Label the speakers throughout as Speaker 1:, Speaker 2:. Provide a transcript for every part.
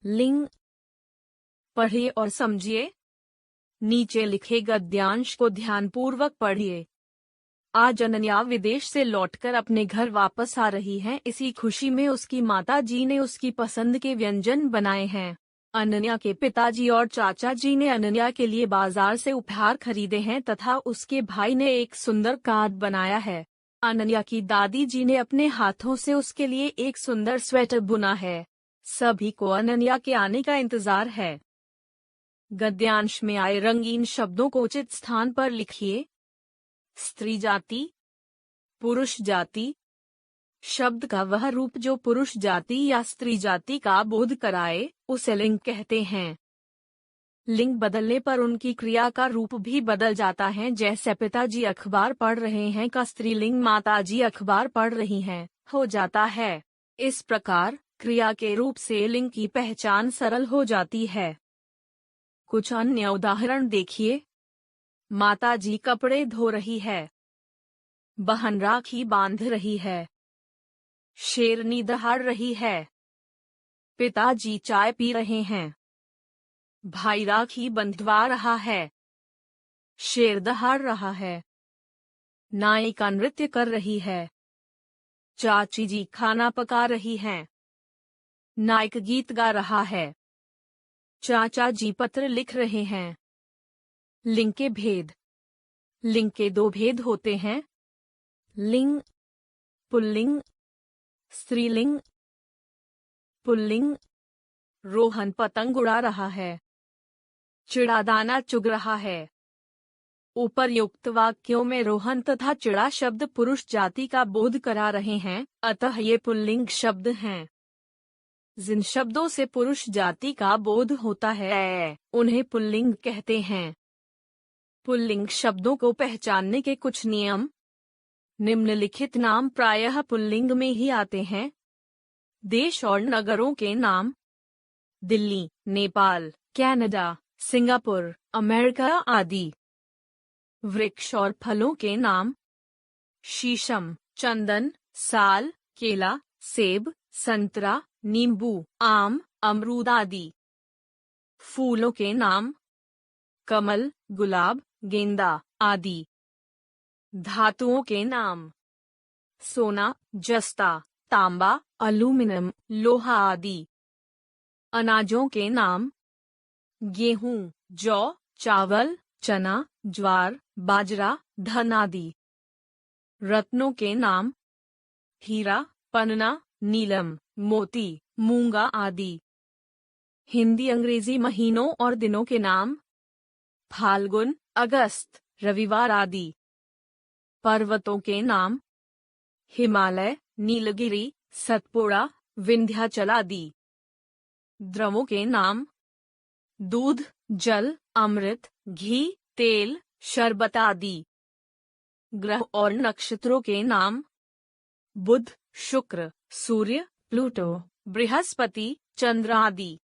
Speaker 1: लिंग। पढ़िए और समझिए। नीचे लिखे गद्यांश को ध्यानपूर्वक पढ़िए। आज अनन्या विदेश से लौटकर अपने घर वापस आ रही हैं। इसी खुशी में उसकी माता जी ने उसकी पसंद के व्यंजन बनाए हैं। अनन्या के पिताजी और चाचा जी ने अनन्या के लिए बाजार से उपहार खरीदे हैं तथा उसके भाई ने एक सुंदर कार्ड बनाया है। अनन्या की दादी जी ने अपने हाथों से उसके लिए एक सुंदर स्वेटर बुना है। सभी को अनन्या के आने का इंतजार है। गद्यांश में आए रंगीन शब्दों को उचित स्थान पर लिखिए। स्त्री जाति, पुरुष जाति। शब्द का वह रूप जो पुरुष जाति या स्त्री जाति का बोध कराए उसे लिंग कहते हैं। लिंग बदलने पर उनकी क्रिया का रूप भी बदल जाता है। जैसे पिताजी अखबार पढ़ रहे हैं का स्त्रीलिंग माताजी अखबार पढ़ रही हैं हो जाता है। इस प्रकार क्रिया के रूप से लिंग की पहचान सरल हो जाती है। कुछ अन्य उदाहरण देखिए। माताजी कपड़े धो रही है। बहन राखी बांध रही है। शेरनी दहाड़ रही है। पिताजी चाय पी रहे हैं। भाई राखी बंधवा रहा है। शेर दहाड़ रहा है। नायिका नृत्य कर रही है। चाची जी खाना पका रही हैं। नायक गीत गा रहा है। चाचा जी पत्र लिख रहे हैं। लिंग के भेद। लिंग के दो भेद होते हैं। लिंग, पुल्लिंग, स्त्रीलिंग। पुल्लिंग। रोहन पतंग उड़ा रहा है। चिड़ा दाना चुग रहा है। उपर्युक्त वाक्यों में रोहन तथा चिड़ा शब्द पुरुष जाति का बोध करा रहे हैं, अतः ये पुल्लिंग शब्द हैं। जिन शब्दों से पुरुष जाति का बोध होता है उन्हें पुल्लिंग कहते हैं। पुल्लिंग शब्दों को पहचानने के कुछ नियम। निम्नलिखित नाम प्रायः पुल्लिंग में ही आते हैं। देश और नगरों के नाम। Delhi, Nepal, Canada, Singapore, America आदि। वृक्ष और फलों के नाम। शीशम, चंदन, साल, केला, सेब, संतरा, नींबू, आम, अमरूद आदि। फूलों के नाम। कमल, गुलाब, गेंदा आदि। धातुओं के नाम। सोना, जस्ता, तांबा, एल्यूमीनियम, लोहा आदि। अनाजों के नाम। गेहूं, जौ, चावल, चना, ज्वार, बाजरा, धन आदि। रत्नों के नाम। हीरा, पन्ना, नीलम, मोती, मूंगा आदि। हिंदी अंग्रेजी महीनों और दिनों के नाम। फाल्गुन, अगस्त, रविवार आदि। पर्वतों के नाम। हिमालय, नीलगिरी, सतपुड़ा, विंध्याचल आदि। द्रवों के नाम। दूध, जल, अमृत, घी, तेल, शरबत आदि। ग्रह और नक्षत्रों के नाम। बुध, शुक्र, सूर्य, प्लूटो, बृहस्पति, चंद्र आदि।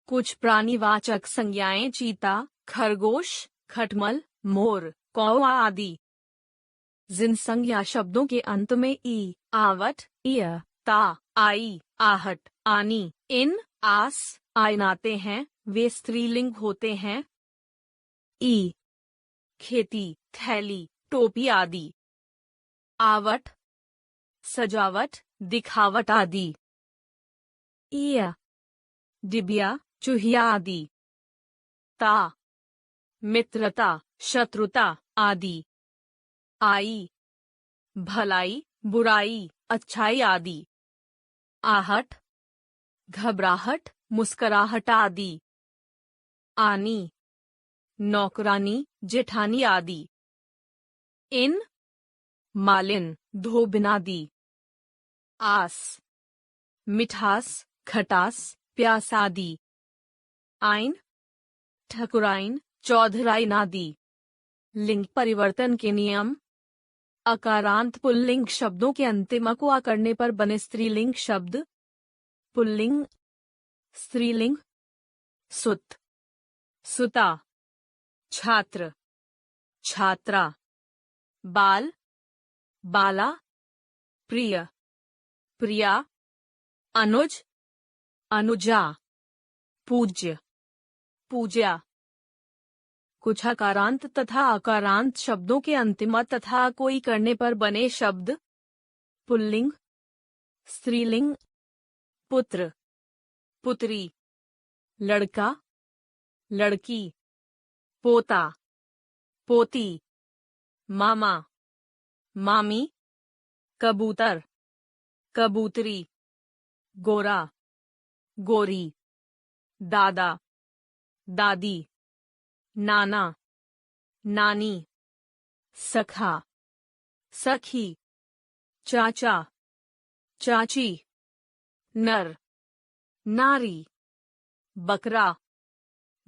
Speaker 1: कुछ प्राणीवाचक संज्ञाएं चीता, खरगोश, खटमल, मोर, कौवा आदि। जिन संज्ञा शब्दों के अंत में ई, आवट, इय, ता, आई, आहट, आनी, इन, आस, आइन आते हैं वे स्त्रीलिंग होते हैं। ई, खेती, थैली, टोपी आदि। आवट, सजावट, दिखावट आदि। इय, डिबिया, चूहिया आदि। ता, मित्रता, शत्रुता आदि। आई, भलाई, बुराई, अच्छाई आदि। आहट, घबराहट, मुस्कुराहट आदि। आनी, नौकरानी, जेठानी आदि। इन, मालिन, धोबिन आदि। आस, मिठास, खटास, प्यास आदि। आइन, ठकुराइन, चौधराइन आदि। लिंग परिवर्तन के नियम। अकारांत पुल्लिंग शब्दों के अंतिम को आ करने पर बने स्त्रीलिंग शब्द। पुल्लिंग, स्त्रीलिंग। सुत, सुता, छात्र, छात्रा। बाल, बाला, प्रिय, प्रिया। अनुज, अनुजा। पूज्य, पूज्या। कुछ अकारांत तथा अकारांत शब्दों के अंतिम तथा कोई करने पर बने शब्द। पुल्लिंग, स्त्रीलिंग। पुत्र, पुत्री। लड़का, लड़की। पोता, पोती। मामा, मामी। कबूतर, कबूतरी। गोरा, गोरी। दादा, दादी। नाना, नानी। सखा, सखी। चाचा, चाची। नर, नारी। बकरा,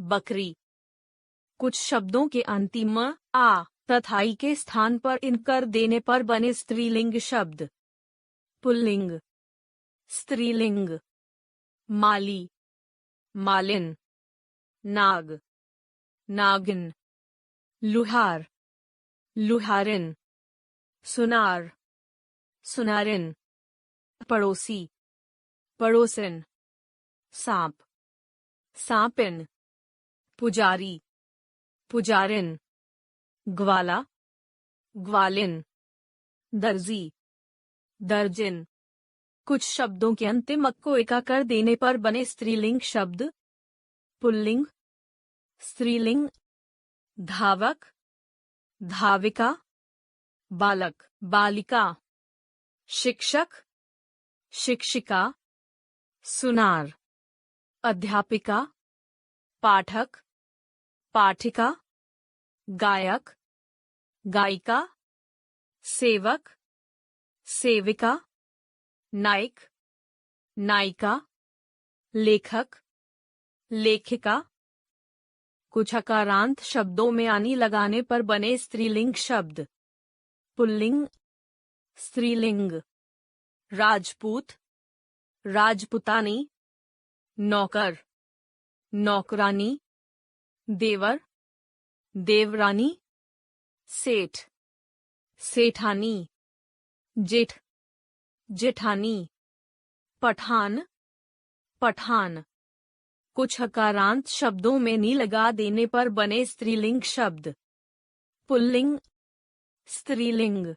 Speaker 1: बकरी। कुछ शब्दों के अंतिम आ तथा ई के स्थान पर इन कर देने पर बने स्त्रीलिंग शब्द। पुल्लिंग, स्त्रीलिंग। माली, मालिन। नाग, नागिन। लुहार, लुहारिन। सुनार, सुनारिन। पड़ोसी, पड़ोसिन। सांप, सांपिन। पुजारी, पुजारिन। ग्वाला, ग्वालिन। दर्जी, दर्जिन। कुछ शब्दों के अंतिम को एका कर देने पर बने स्त्रीलिंग शब्द। पुल्लिंग, स्त्रीलिंग। धावक, धाविका। बालक, बालिका। शिक्षक, शिक्षिका। सुनार, अध्यापिका। पाठक, पाठिका। गायक, गायिका। सेवक, सेविका। नायक, नायिका। लेखक, लेखिका। कुछ अकारांत शब्दों में आनी लगाने पर बने स्त्रीलिंग शब्द। पुल्लिंग, स्त्रीलिंग। राजपूत, राजपुतानी। नौकर, नौकरानी। देवर, देवरानी। सेठ, सेठानी। जेठ, जेठानी। पठान, पठान। कुछ अकारांत शब्दों में नी लगा देने पर बने स्त्रीलिंग शब्द। पुल्लिंग, स्त्रीलिंग।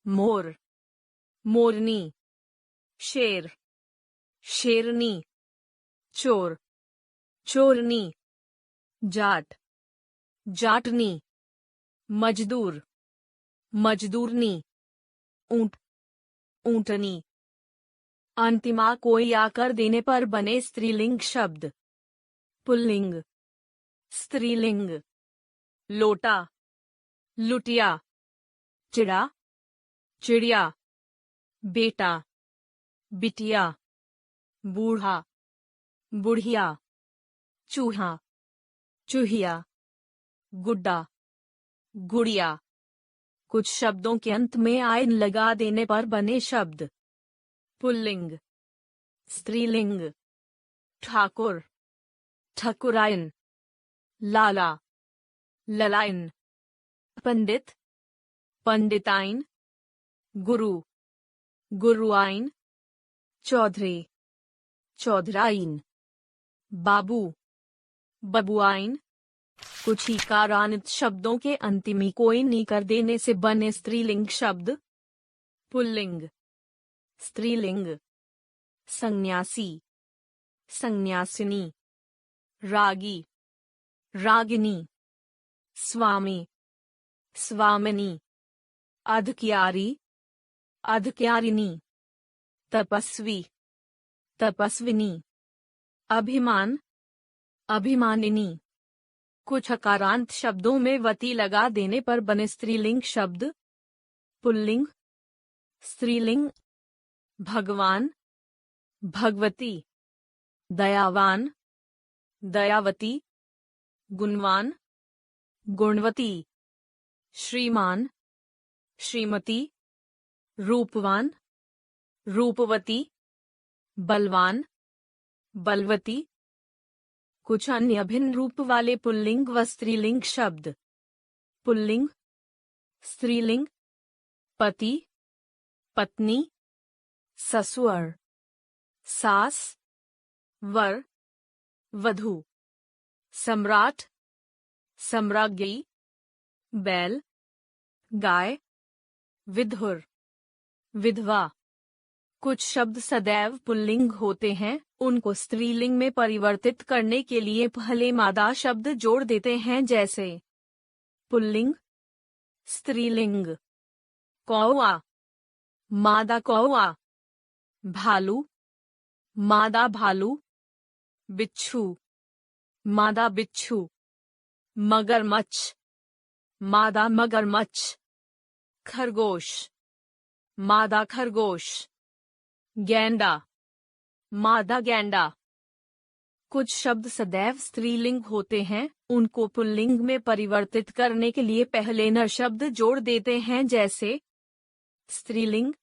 Speaker 1: मोर, मोरनी। शेर, शेरनी। चोर, चोरनी। जाट, जाटनी। मजदूर, मजदूरनी। ऊंट, ऊंटनी। अंतिमा कोई आकर देने पर बने स्त्रीलिंग शब्द। पुल्लिंग, स्त्रीलिंग। लोटा, लुटिया। चिड़ा, चिड़िया। बेटा, बिटिया। बूढ़ा, बुढ़िया। चूहा, चूहिया। गुड्डा, गुड़िया। कुछ शब्दों के अंत में आयन लगा देने पर बने शब्द। पुल्लिंग, स्त्रीलिंग। ठाकुर, ठकुराइन। लाला, ललाइन। पंडित, पंडिताइन। गुरु, गुरुआइन। चौधरी, चौधराइन। बाबू, बबुआइन। कुछ इकारान्वित शब्दों के अंतिमी कोई नी कर देने से बने स्त्रीलिंग शब्द। पुल्लिंग, स्त्रीलिंग। सन्यासी, सन्यासिनी। रागी, रागिनी। स्वामी, स्वामिनी। अधिकारी, अधिकारिणी। तपस्वी, तपस्विनी। अभिमान, अभिमानिनी। कुछ अकारांत शब्दों में वती लगा देने पर बने स्त्रीलिंग शब्द। पुल्लिंग, स्त्रीलिंग। भगवान, भगवती। दयावान, दयावती। गुणवान, गुणवती। श्रीमान, श्रीमती। रूपवान, रूपवती। बलवान, बलवती। कुछ अन्य भिन्न रूप वाले पुल्लिंग व स्त्रीलिंग शब्द। पुल्लिंग, स्त्रीलिंग। पति, पत्नी। ससुर, सास। वर, वधू, सम्राट, सम्राज्ञी, बैल, गाय, विधुर, विधवा। कुछ शब्द सदैव पुल्लिंग होते हैं, उनको स्त्रीलिंग में परिवर्तित करने के लिए पहले मादा शब्द जोड़ देते हैं, जैसे पुल्लिंग, स्त्रीलिंग। कौवा, मादा कौवा। भालू, मादा भालू। बिच्छू, मादा बिच्छू। मगरमच्छ, मादा मगरमच्छ। खरगोश, मादा खरगोश। गैंडा, मादा गैंडा। कुछ शब्द सदैव स्त्रीलिंग होते हैं, उनको पुल्लिंग में परिवर्तित करने के लिए पहले नर शब्द जोड़ देते हैं, जैसे स्त्रीलिंग,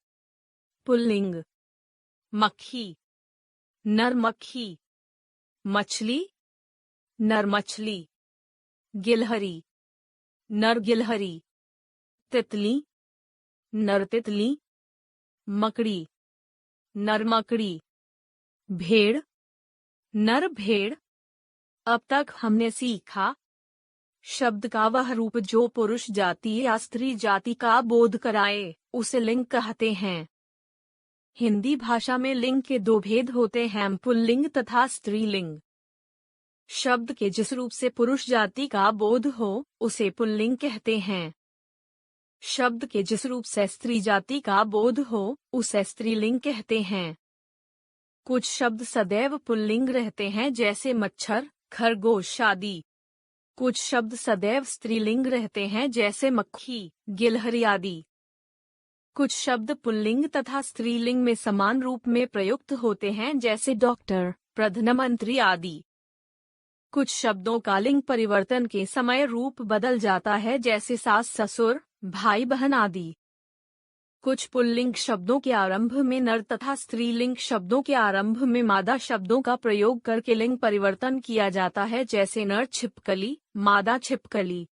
Speaker 1: पुल्लिंग। मक्खी, नर मक्खी। मछली, नर मछली। गिलहरी, नर गिलहरी। तितली, नर तितली। मकड़ी, नर मकड़ी। भेड़, नर भेड़। अब तक हमने सीखा शब्द का वह रूप जो पुरुष जाति या स्त्री जाति का बोध कराए, उसे लिंग कहते हैं। हिंदी भाषा में लिंग के दो भेद होते हैं, पुल्लिंग तथा स्त्रीलिंग। शब्द के जिस रूप से पुरुष जाति का बोध हो, उसे पुल्लिंग कहते हैं। शब्द के जिस रूप से स्त्री जाति का बोध हो, उसे स्त्रीलिंग कहते हैं। कुछ शब्द सदैव पुल्लिंग रहते हैं, जैसे मच्छर, खरगोश आदि। कुछ शब्द सदैव स्त्रीलिंग रहते हैं, जैसे मक्खी, गिलहरी आदि। कुछ शब्द पुल्लिंग तथा स्त्रीलिंग में समान रूप में प्रयुक्त होते हैं, जैसे डॉक्टर, प्रधानमंत्री आदि। कुछ शब्दों का लिंग परिवर्तन के समय रूप बदल जाता है, जैसे सास ससुर, भाई बहन आदि। कुछ पुल्लिंग शब्दों के आरंभ में नर तथा स्त्रीलिंग शब्दों के आरंभ में मादा शब्दों का प्रयोग करके लिंग परिवर्तन किया जाता है, जैसे नर छिपकली, मादा छिपकली।